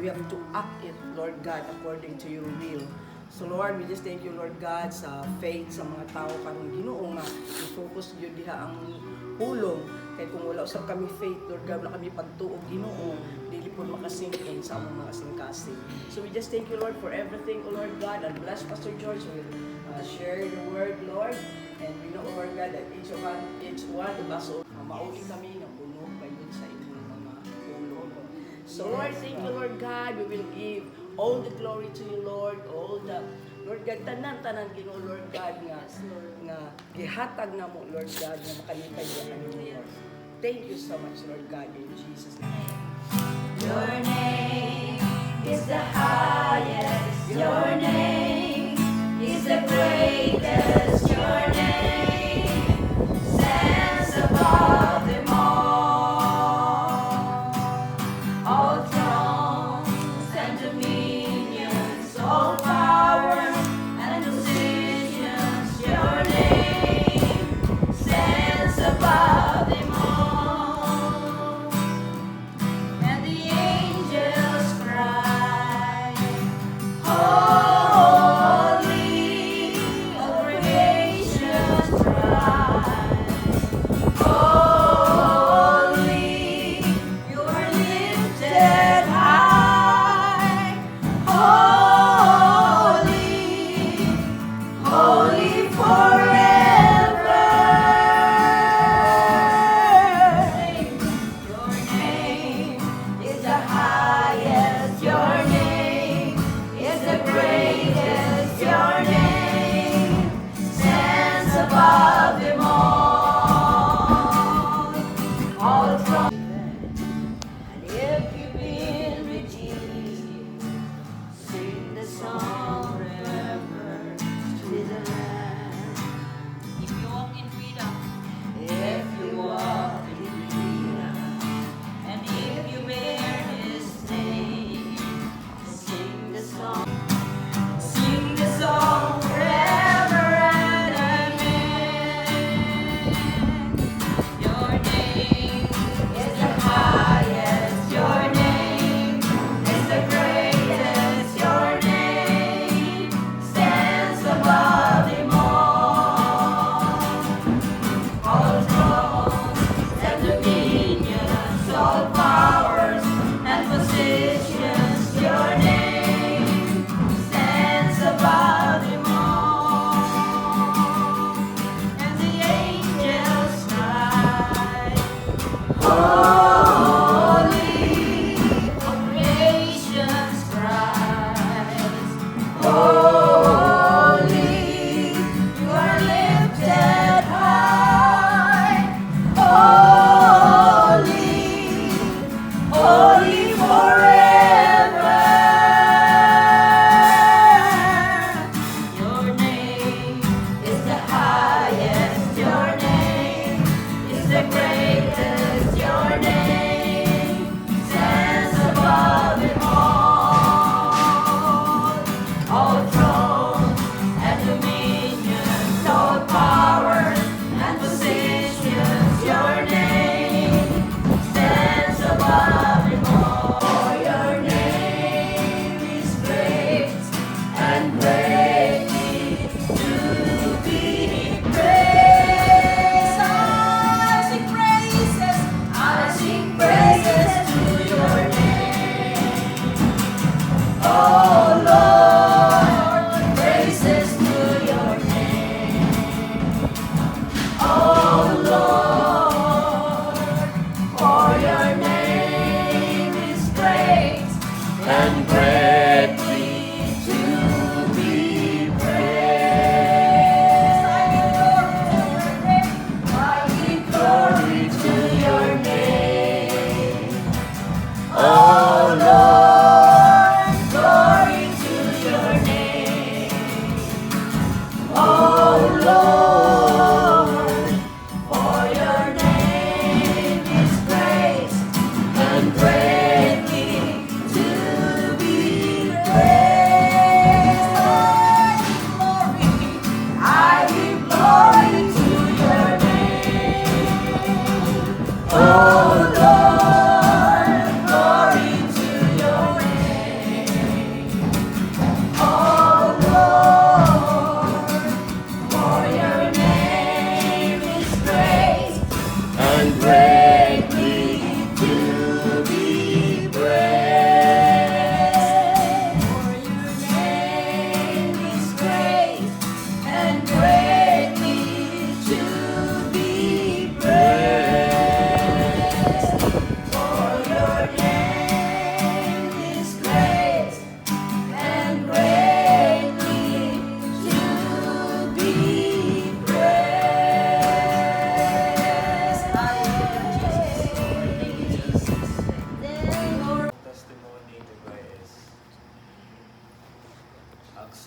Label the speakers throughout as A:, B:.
A: we have to act it, Lord God, according to your will. So Lord, we just thank you, Lord God, sa faith sa mga tao karong Ginoo nga i-focus gyud diha ang pulong kay kung wala usab kami faith, Lord God, wala kami pagtuog Ginoo, dili pud makasink in sa among mga singkasing. So we just thank you, Lord, for everything, O Lord God, and bless Pastor George with share the word, Lord, and we know, Lord God, that each one of us, mauli kami ng puno kayo sa inyong mga pulong. So Lord, thank you, Lord God, we will give all the glory to you, Lord, all the, Lord God, tanan Ginoo, Lord God, nga gihatag na mo, Lord God, nga makalipay ka kanimo, Lord. Thank you so much, Lord God, in Jesus' name.
B: Your name is the highest, your name is the greatest, your name stands above them all thrones and dominions, all powers and positions, your name stands above them all. And the angels cry, holy, all creation cries, holy, you are lifted high, holy, holy forever. Your name is the highest, your name is the greatest, your name stands above them all thrones. And if you've been redeemed, sing the song forever to the Lamb. If you walk in freedom, if you walk in freedom, and if you bear His name, sing the song forever and amen. Your name is the highest, your name is the greatest, your name stands above them all thrones and dominions, all powers and positions, your name stands above them all. And the angels cry, holy, all creation cries, holy, you are lifted high, holy, holy forever. Your name is the highest, your name is the greatest, your name stands above them all thrones and dominions, all powers and positions, your name stands above them all. For your name is great and greatly to be praised. I sing praises to your name. Oh Lord, praises to your name. Oh Lord, for your name is great and greatly to be praised. I give glory to your name. Oh Lord, glory to your name. Oh Lord, for your name is great and greatly to be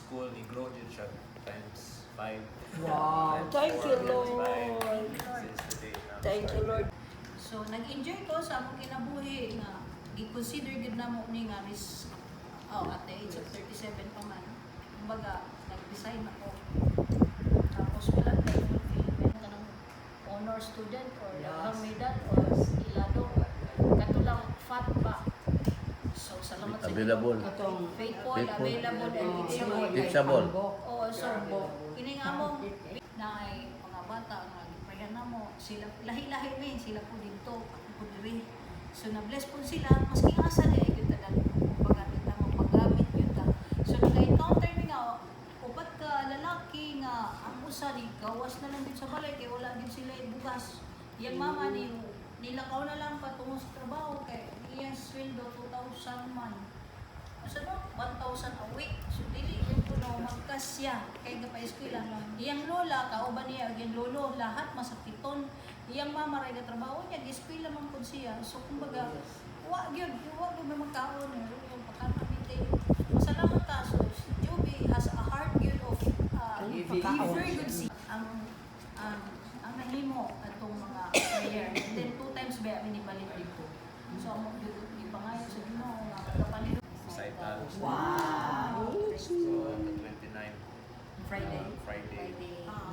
C: school, i-grow din siya times 5.
A: Wow. Thank you, Lord.
C: Since the day na
A: Thank you, Lord.
B: So nag-enjoy ko sa akong kinabuhi nga gi-consider gid namo ni nga is at the age of 37 pa man. Kumbaga nag-resign ako. Tapos wala na yung fulfillment kanang honor student or
A: Yes.
B: medal or ilado. Katulang fat pa. So salamat sa
D: Available.
B: Ginoo. Faithful,
D: Faithful.
B: available and teachable.
D: Teachable.
B: Oo, so kining among na ay mga bata nga giprayan namo sila lahi-lahi rin sila po dito ako po diri. So na-bless po sila maski asa di gyud tanan paggamit mo paggamit gyud ta. So naka-encounter mi nga upat ka lalaki nga ang usa ni gawas na lang din sa balay kay wala din sila bugas. Yang mama ni nilakaw na lang patungo sa trabaho kay iyang sweldo 2,000 man. So no, 1,000 a week. So dili yung puno magkasya kay ga pa eskwela. Iyang lola kauban niya ag iyang lolo lahat masakiton. Iyang mama ray ga trabaho niya eskwela man pud siya. So kumbaga wa gyud may magkaon yung pagkamit. Masalamat ka so si Joby has a heart gyud of very good see ang nahimo atong mga prayer. And then 2 times ba mi nibalik dito. So amo gyud gipangayo sa Ginoo nga magkapalit
C: recital.
A: Wow.
C: So, on the 29th,
B: Friday.
C: Friday,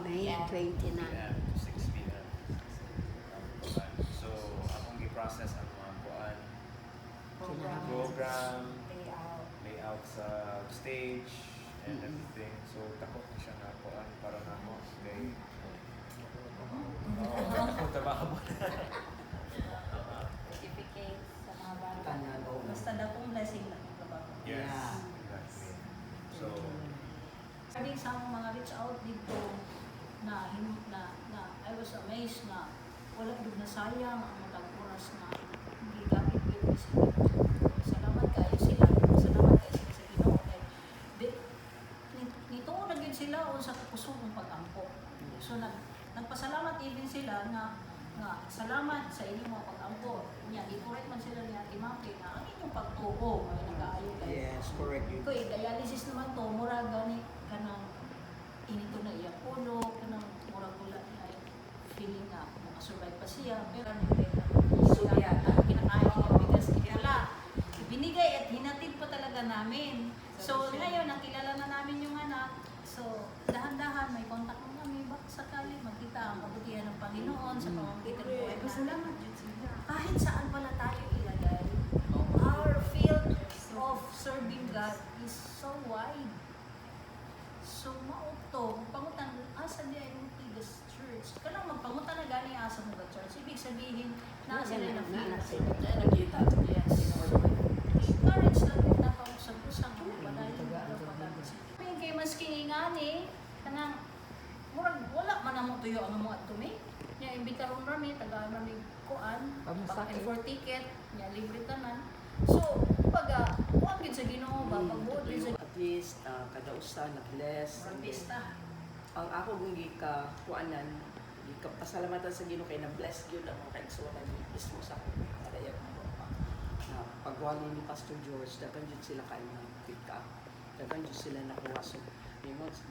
E: May 29.
C: PM to 6 PM. So, akong i-process ang mga kuan, program, layout sa stage, and everything. So, takot ko siya na kuan para na ako. Okay. Trabaho mo na.
B: Certificate sa mga bata.
A: Tanan, oo.
B: Basta dakong blessing na ng trabaho.
C: Yes,
A: Yeah.
C: exactly. So,
B: Sabi sa mga reach out dito na I was amazed na wala gud na sayang ang mga oras na hindi gamit gid sila. Salamat kayo sila. Salamat kayo sila sa Ginoo kay nito na gid sila sa kusog ng pag-ampo. So nagpasalamat even sila nga salamat sa inyong mga pag-ampo. Nya i-correct man sila ni Ate Maki na ang inyong pagtuo ay nag-aayo kayo.
A: Yes, correct you.
B: Ito dialysis naman to, mura gani kanang inito na iya puno, kanang mura pula na feeling na makasurvive pa siya. Pero siya kinakain niya bigas wala. Ibinigay at hinatid pa talaga namin. So ngayon nakilala na namin yung anak. So dahan-dahan may contact mo kami baka sakali magkita ang kabutihan ng Panginoon sa pamamagitan ng buhay. Salamat Diyos. Kahit saan pala tayo ilagay, our field of serving God is so wide. So maukto, pangutan asa di ay Tigas Church. Kanang magpangutan na gani asa mo church. Ibig sabihin na sila na field.
A: Kaya nakita.
B: Yes. Encourage lang din na pausag-usang ang padayon ng pagkakas. Kaya maski ingani, kanang murag wala man ang tuyo ang mga tumi. Nya imbitaron rami taga rami kuan, pag for ticket, nya libre tanan. So, pag wa gid sa Ginoo ba pagbuot din sa
A: At least, kada usa na-bless.
B: pista.
A: Ang ako kung kuanan, pasalamatan sa Ginoo kay na-bless yun ang mga kaigsunan ni mismo sa akong kadayan mo. Pagwali ni Pastor George, dagan yun sila kayo ng pika. Dagan yun sila nakuha. So,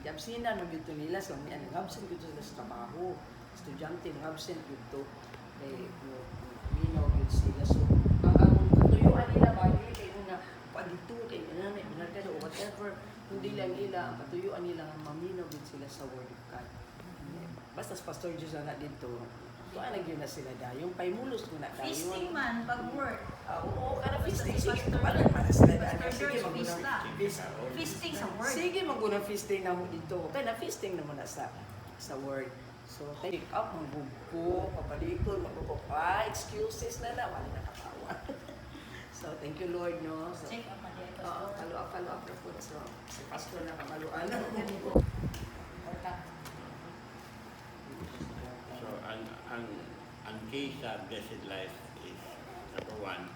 A: absent na nung yun nila. So, nag-absent yun sila sa trabaho. Estudyante, nag-absent yun to. Kay, minaw yun sila. So, ang katuyuan nila ba, hindi kayo na dito, kayo na, binarkada o whatever. Hindi lang nila, ang katuyuan nila, maminaw yun sila sa Word of God. Basta sa Pastor Diyos na dito, kuhaan na yun na sila dahil. Yung paimulos mo na dahil.
B: Feasting man pag work.
A: Oo, kada feasting. Sige, kapalan man na sila dahil.
B: Pastor
A: Sige,
B: George,
A: maguna
B: pista. Feasting sa work.
A: Sige, maguna feasting na mo dito. Kaya na feasting na mo na sa Word. So, take up, magbubo, papalikod, magbubo pa, excuses na na, wala nakakawa. So, thank you Lord, no? So,
B: Check up man din.
A: follow up na po. So, si Pastor na kamaluan.
D: So, ang key sa blessed life is, number one,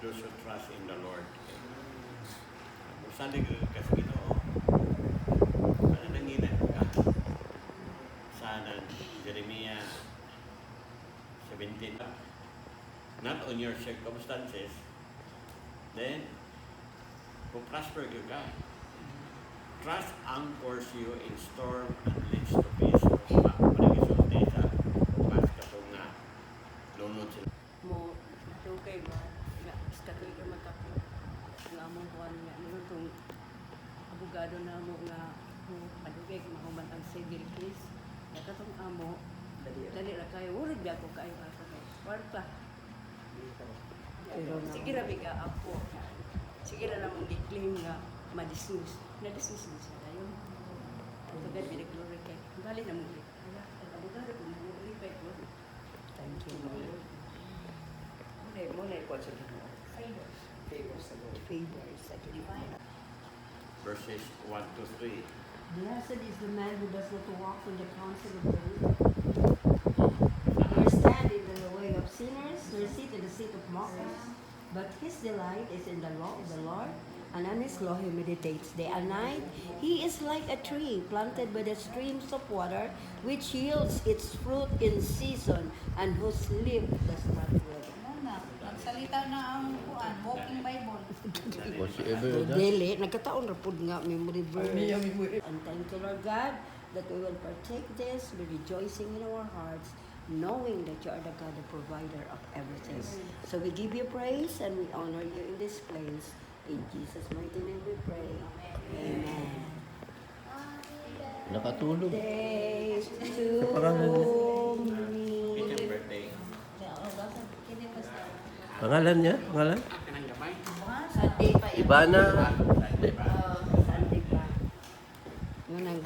D: those who trust in the Lord. Kung saan kasi Ginoo, ano nanginag ka? Sana Jeremiah 17, not on your circumstances, then, kung prosper ka, trust anchors you in storm and leads to peace. Panagisulti sa pas katong nga lunod sila.
E: Mo natugay ba nga statoy ka matako nga among kuan nga niyo tong abogado na mo nga padugay mahuman ang civil case nga katong amo dali ra kayo urig ba ko kayo asa kay kwarta
A: Pero na-
E: sige ra biga ako sige ra namang di-claim nga ma-dismiss na-dismiss din siya dayon ang tagad biniglory kay bali na mo ang abogado ko mo verify ko
A: Thank you, Lord. Muna ikaw sa Ginoo.
B: Favors.
A: Favors sa Lord. Favors sa Ginoo.
D: Verses 1 to 3.
F: Blessed is the man who does not walk in the counsel of the wicked, nor stand in the way of sinners, nor sit in the seat of mockers. But his delight is in the law of the Lord, and on his law he meditates day and night. He is like a tree planted by the streams of water, which yields its fruit in season, and whose leaf does not wither.
B: Ano na, nagsalita na ang kuan, walking Bible.
F: Dili, nagkataon ra pud nga memory verse. And thank you, Lord God, that we will partake this, be rejoicing in our hearts, knowing that you are the God, the provider of everything. So we give you praise and we honor you in this place. In Jesus' mighty name we pray. Amen.
G: Nakatulog.
F: Day to me.
D: It's your birthday.
B: Kini basta.
G: Pangalan niya? Pangalan?
D: Kanang gamay.
F: Sunday pa yan.
G: Ibana.
F: Sunday pa. Yun ang